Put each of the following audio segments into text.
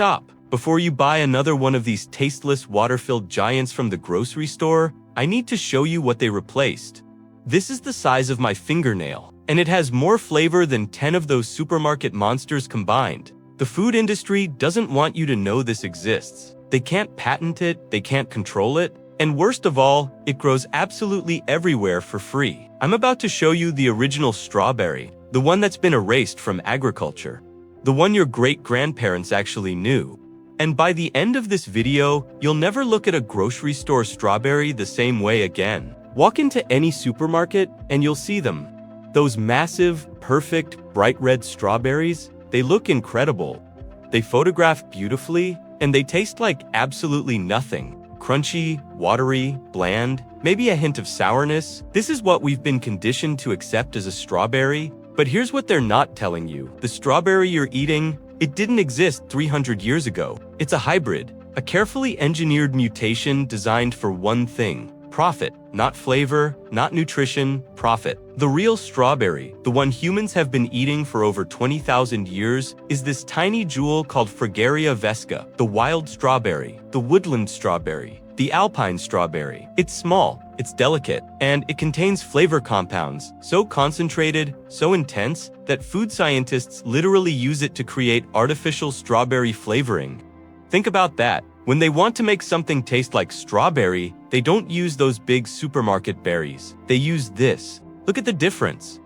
stop. Before you buy another one of these tasteless water-filled giants from the grocery store, I need to show you what they replaced. This is the size of my fingernail, and it has more flavor than 10 of those supermarket monsters combined. The food industry doesn't want you to know this exists. They can't patent it, they can't control it, and worst of all, it grows absolutely everywhere for free. I'm about to show you the original strawberry, the one that's been erased from agriculture, the one your great-grandparents actually knew. And by the end of this video, you'll never look at a grocery store strawberry the same way again. Walk into any supermarket and you'll see them. Those massive, perfect, bright red strawberries, they look incredible. They photograph beautifully, and they taste like absolutely nothing. Crunchy, watery, bland, maybe a hint of sourness. This is what we've been conditioned to accept as a strawberry. But here's what they're not telling you. The strawberry you're eating, it didn't exist 300 years ago. It's a hybrid, a carefully engineered mutation designed for one thing: profit. Not flavor, not nutrition, profit. The real strawberry, the one humans have been eating for over 20,000 years, is this tiny jewel called Fragaria vesca, the wild strawberry, the woodland strawberry, the Alpine strawberry. It's small, it's delicate, and it contains flavor compounds so concentrated, so intense, that food scientists literally use it to create artificial strawberry flavoring. Think about that. When they want to make something taste like strawberry, they don't use those big supermarket berries. They use this. Look at the difference.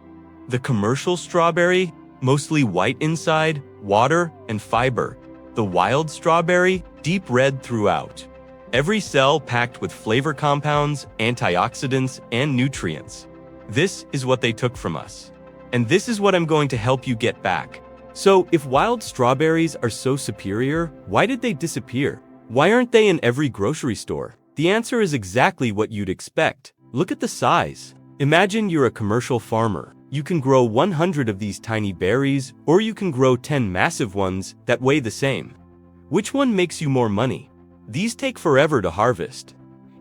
The commercial strawberry, mostly white inside, water and fiber. The wild strawberry, deep red throughout. Every cell packed with flavor compounds, antioxidants, and nutrients. This is what they took from us. And this is what I'm going to help you get back. So, if wild strawberries are so superior, why did they disappear? Why aren't they in every grocery store? The answer is exactly what you'd expect. Look at the size. Imagine you're a commercial farmer. You can grow 100 of these tiny berries, or you can grow 10 massive ones that weigh the same. Which one makes you more money? These take forever to harvest.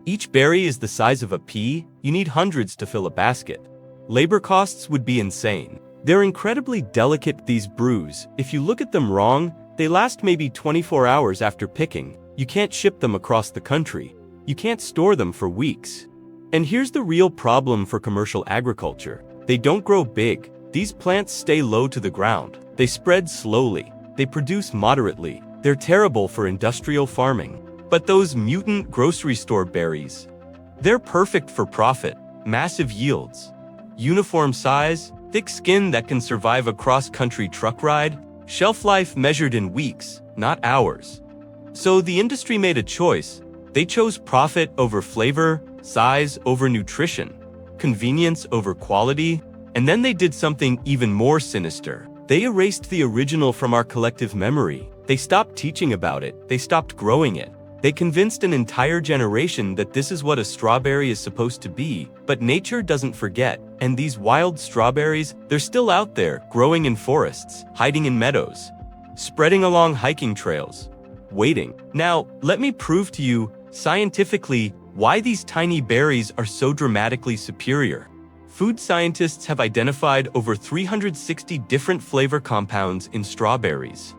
Each berry is the size of a pea. You need hundreds to fill a basket. Labor costs would be insane. They're incredibly delicate, these brews. If you look at them wrong, they last maybe 24 hours after picking. You can't ship them across the country. You can't store them for weeks. And here's the real problem for commercial agriculture. They don't grow big. These plants stay low to the ground. They spread slowly. They produce moderately. They're terrible for industrial farming. But those mutant grocery store berries, they're perfect for profit. Massive yields, uniform size, thick skin that can survive a cross-country truck ride, shelf life measured in weeks, not hours. So the industry made a choice. They chose profit over flavor, size over nutrition, convenience over quality, and then they did something even more sinister. They erased the original from our collective memory. They stopped teaching about it. They stopped growing it. They convinced an entire generation that this is what a strawberry is supposed to be, but nature doesn't forget. And these wild strawberries, they're still out there, growing in forests, hiding in meadows, spreading along hiking trails, waiting. Now, let me prove to you, scientifically, why these tiny berries are so dramatically superior. Food scientists have identified over 360 different flavor compounds in strawberries.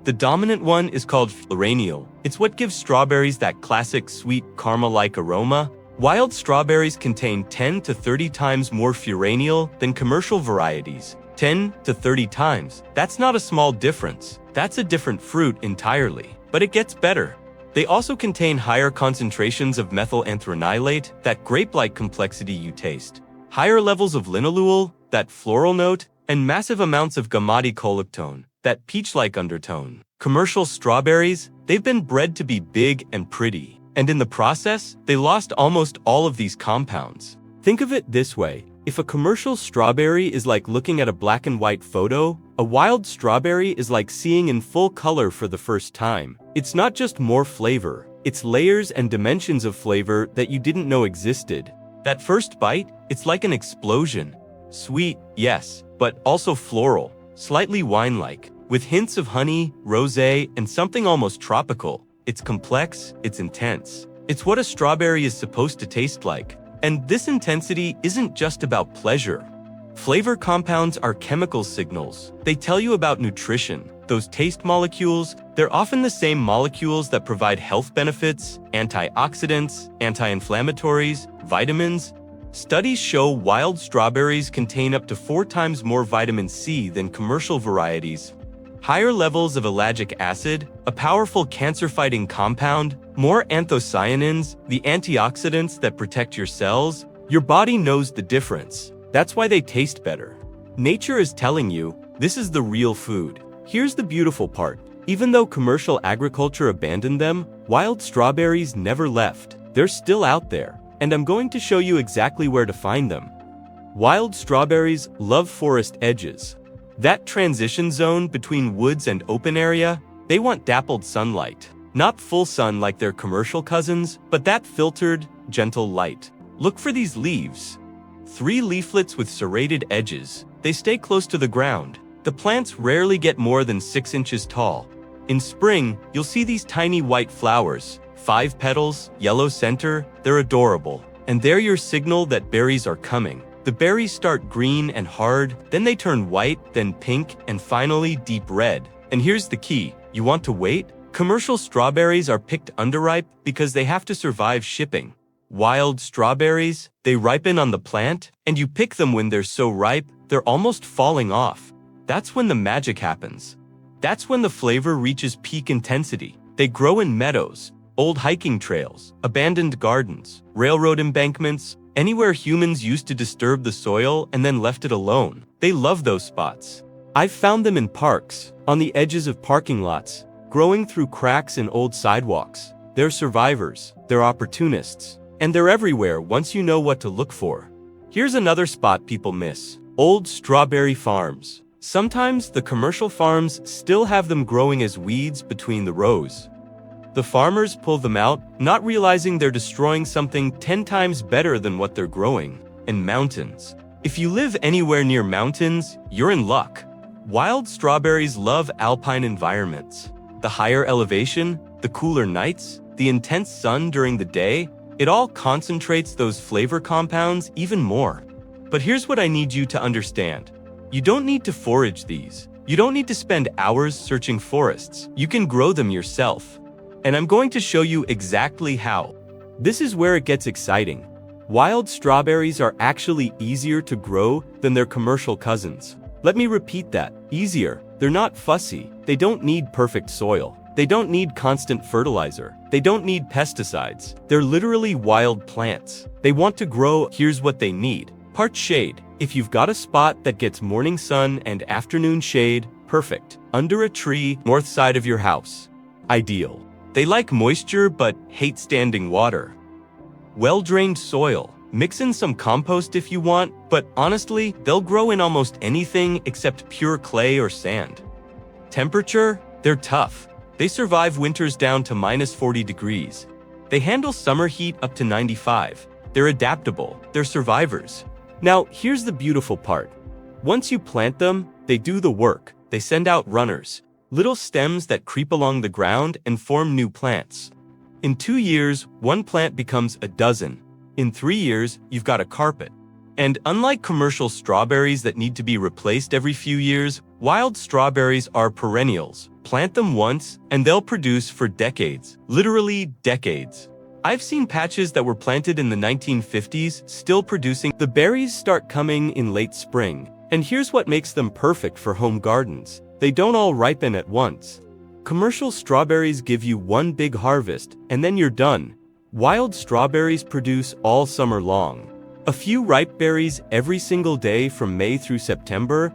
The dominant one is called Flavorful. It's what gives strawberries that classic sweet caramel-like aroma. Wild strawberries contain 10 to 30 times more Flavorful than commercial varieties. 10 to 30 times. That's not a small difference. That's a different fruit entirely. But it gets better. They also contain higher concentrations of methylanthranilate, that grape-like complexity you taste, higher levels of linalool, that floral note, and massive amounts of gamma-coloctone, that peach-like undertone. Commercial strawberries, they've been bred to be big and pretty, and in the process, they lost almost all of these compounds. Think of it this way. If a commercial strawberry is like looking at a black and white photo, a wild strawberry is like seeing in full color for the first time. It's not just more flavor, it's layers and dimensions of flavor that you didn't know existed. That first bite, it's like an explosion. Sweet, yes, but also floral, slightly wine-like, with hints of honey, rosé, and something almost tropical. It's complex, it's intense. It's what a strawberry is supposed to taste like. And this intensity isn't just about pleasure. Flavor compounds are chemical signals. They tell you about nutrition, those taste molecules, they're often the same molecules that provide health benefits, antioxidants, anti-inflammatories, vitamins. Studies show wild strawberries contain up to 4 times more vitamin C than commercial varieties. Higher levels of ellagic acid, a powerful cancer-fighting compound, more anthocyanins, the antioxidants that protect your cells. Your body knows the difference. That's why they taste better. Nature is telling you, this is the real food. Here's the beautiful part. Even though commercial agriculture abandoned them, wild strawberries never left. They're still out there, and I'm going to show you exactly where to find them. Wild strawberries love forest edges. That transition zone between woods and open area, they want dappled sunlight. Not full sun like their commercial cousins, but that filtered, gentle light. Look for these leaves. 3 leaflets with serrated edges. They stay close to the ground. The plants rarely get more than 6 inches tall. In spring, you'll see these tiny white flowers. 5 petals, yellow center, they're adorable. And they're your signal that berries are coming. The berries start green and hard, then they turn white, then pink, and finally deep red. And here's the key. You want to wait? Commercial strawberries are picked underripe because they have to survive shipping. Wild strawberries, they ripen on the plant, and you pick them when they're so ripe, they're almost falling off. That's when the magic happens. That's when the flavor reaches peak intensity. They grow in meadows, old hiking trails, abandoned gardens, railroad embankments, anywhere humans used to disturb the soil and then left it alone. They love those spots. I've found them in parks, on the edges of parking lots, growing through cracks in old sidewalks. They're survivors, they're opportunists, and they're everywhere once you know what to look for. Here's another spot people miss: old strawberry farms. Sometimes the commercial farms still have them growing as weeds between the rows. The farmers pull them out, not realizing they're destroying something 10 times better than what they're growing. And mountains. If you live anywhere near mountains, you're in luck. Wild strawberries love alpine environments. The higher elevation, the cooler nights, the intense sun during the day, it all concentrates those flavor compounds even more. But here's what I need you to understand. You don't need to forage these. You don't need to spend hours searching forests. You can grow them yourself. And I'm going to show you exactly how. This is where it gets exciting. Wild strawberries are actually easier to grow than their commercial cousins. Let me repeat that. Easier. They're not fussy. They don't need perfect soil. They don't need constant fertilizer. They don't need pesticides. They're literally wild plants. They want to grow. Here's what they need. Part shade. If you've got a spot that gets morning sun and afternoon shade, perfect. Under a tree, north side of your house. Ideal. They like moisture but hate standing water. Well-drained soil. Mix in some compost if you want, but honestly, they'll grow in almost anything except pure clay or sand. Temperature? They're tough. They survive winters down to -40 degrees. They handle summer heat up to 95. They're adaptable. They're survivors. Now, here's the beautiful part. Once you plant them, they do the work. They send out runners. Little stems that creep along the ground and form new plants. In 2 years, one plant becomes a dozen. In 3 years, you've got a carpet. And unlike commercial strawberries that need to be replaced every few years, wild strawberries are perennials. Plant them once, and they'll produce for decades. Literally decades. I've seen patches that were planted in the 1950s still producing. The berries start coming in late spring. And here's what makes them perfect for home gardens. They don't all ripen at once. Commercial strawberries give you one big harvest, and then you're done. Wild strawberries produce all summer long. A few ripe berries every single day from May through September.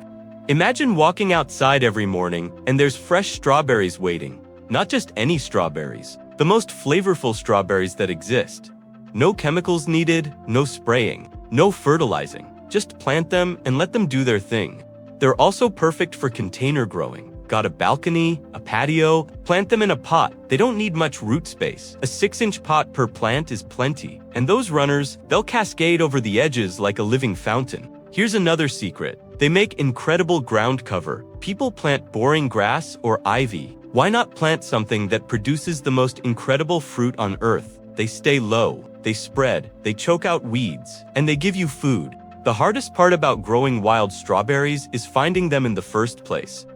Imagine walking outside every morning, and there's fresh strawberries waiting. Not just any strawberries, the most flavorful strawberries that exist. No chemicals needed, no spraying, no fertilizing. Just plant them and let them do their thing. They're also perfect for container growing. Got a balcony, a patio? Plant them in a pot. They don't need much root space. A 6-inch pot per plant is plenty. And those runners, they'll cascade over the edges like a living fountain. Here's another secret. They make incredible ground cover. People plant boring grass or ivy. Why not plant something that produces the most incredible fruit on earth? They stay low, they spread, they choke out weeds, and they give you food. The hardest part about growing wild strawberries is finding them in the first place.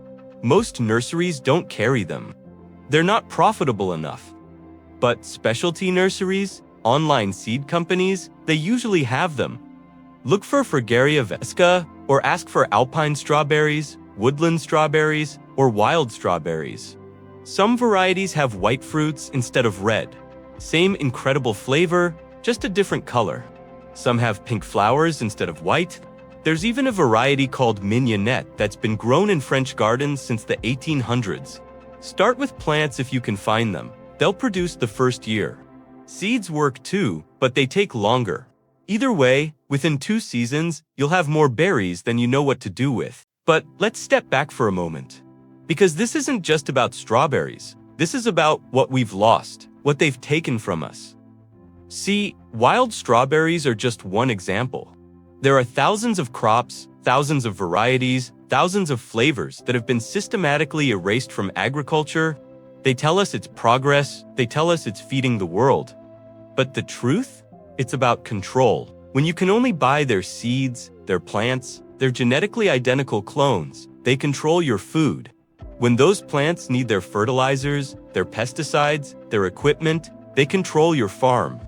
Most nurseries don't carry them. They're not profitable enough. But specialty nurseries, online seed companies, they usually have them. Look for Fragaria vesca, or ask for Alpine strawberries, woodland strawberries, or wild strawberries. Some varieties have white fruits instead of red. Same incredible flavor, just a different color. Some have pink flowers instead of white. There's even a variety called mignonette that's been grown in French gardens since the 1800s. Start with plants if you can find them. They'll produce the first year. Seeds work too, but they take longer. Either way, within 2 seasons, you'll have more berries than you know what to do with. But let's step back for a moment. Because this isn't just about strawberries. This is about what we've lost, what they've taken from us. See, wild strawberries are just one example. There are thousands of crops, thousands of varieties, thousands of flavors that have been systematically erased from agriculture. They tell us it's progress, they tell us it's feeding the world. But the truth? It's about control. When you can only buy their seeds, their plants, their genetically identical clones, they control your food. When those plants need their fertilizers, their pesticides, their equipment, they control your farm.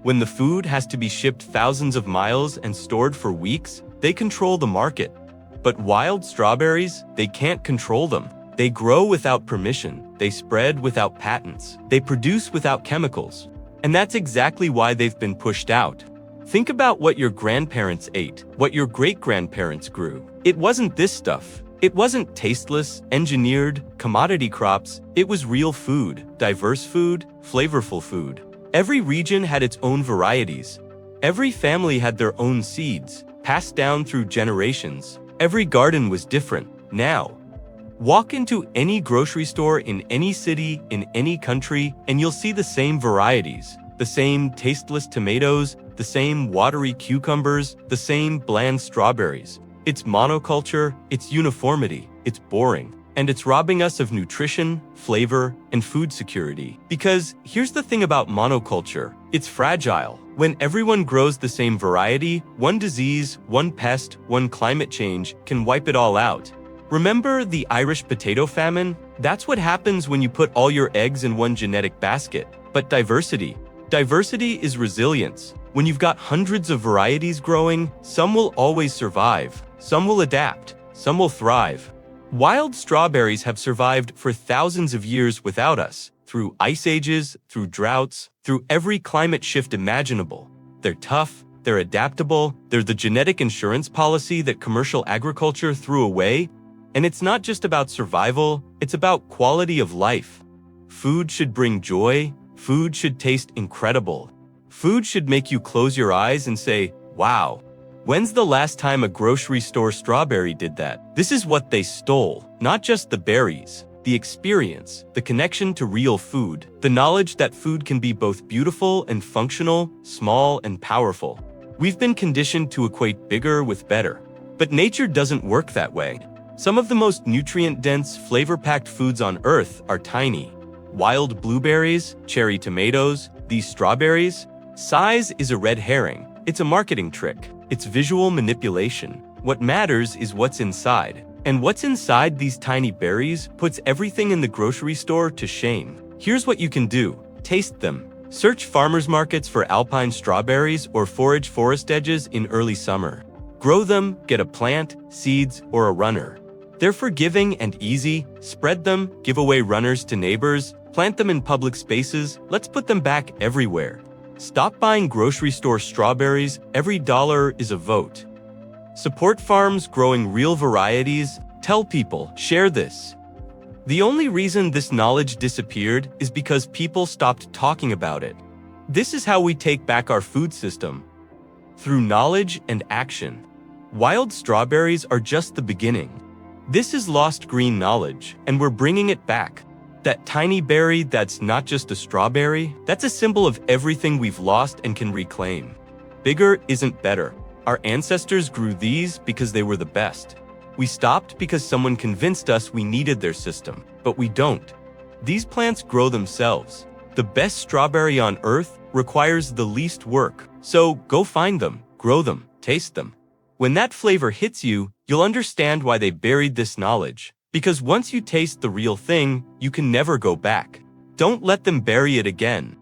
When the food has to be shipped thousands of miles and stored for weeks, they control the market. But wild strawberries, they can't control them. They grow without permission, they spread without patents, they produce without chemicals. And that's exactly why they've been pushed out. Think about what your grandparents ate, what your great-grandparents grew. It wasn't this stuff. It wasn't tasteless, engineered, commodity crops. It was real food, diverse food, flavorful food. Every region had its own varieties. Every family had their own seeds, passed down through generations. Every garden was different. Now, walk into any grocery store in any city, in any country, and you'll see the same varieties, the same tasteless tomatoes, the same watery cucumbers, the same bland strawberries. It's monoculture, it's uniformity, it's boring, and it's robbing us of nutrition, flavor, and food security. Because here's the thing about monoculture, it's fragile. When everyone grows the same variety, one disease, one pest, one climate change can wipe it all out. Remember the Irish potato famine? That's what happens when you put all your eggs in one genetic basket. But diversity is resilience. When you've got hundreds of varieties growing, some will always survive, some will adapt, some will thrive. Wild strawberries have survived for thousands of years without us, through ice ages, through droughts, through every climate shift imaginable. They're tough, they're adaptable, they're the genetic insurance policy that commercial agriculture threw away. And it's not just about survival, it's about quality of life. Food should bring joy, food should taste incredible. Food should make you close your eyes and say, wow. When's the last time a grocery store strawberry did that? This is what they stole, not just the berries, the experience, the connection to real food, the knowledge that food can be both beautiful and functional, small and powerful. We've been conditioned to equate bigger with better. But nature doesn't work that way. Some of the most nutrient-dense, flavor-packed foods on Earth are tiny. Wild blueberries, cherry tomatoes, these strawberries. Size is a red herring. It's a marketing trick. It's visual manipulation. What matters is what's inside. And what's inside these tiny berries puts everything in the grocery store to shame. Here's what you can do. Taste them. Search farmers markets for Alpine strawberries or forage forest edges in early summer. Grow them, get a plant, seeds, or a runner. They're forgiving and easy. Spread them, give away runners to neighbors, plant them in public spaces. Let's put them back everywhere. Stop buying grocery store strawberries. Every dollar is a vote. Support farms growing real varieties. Tell people, share this. The only reason this knowledge disappeared is because people stopped talking about it. This is how we take back our food system. Through knowledge and action. Wild strawberries are just the beginning. This is lost green knowledge, and we're bringing it back. That tiny berry that's not just a strawberry, that's a symbol of everything we've lost and can reclaim. Bigger isn't better. Our ancestors grew these because they were the best. We stopped because someone convinced us we needed their system, but we don't. These plants grow themselves. The best strawberry on Earth requires the least work. So go find them, grow them, taste them. When that flavor hits you, you'll understand why they buried this knowledge. Because once you taste the real thing, you can never go back. Don't let them bury it again.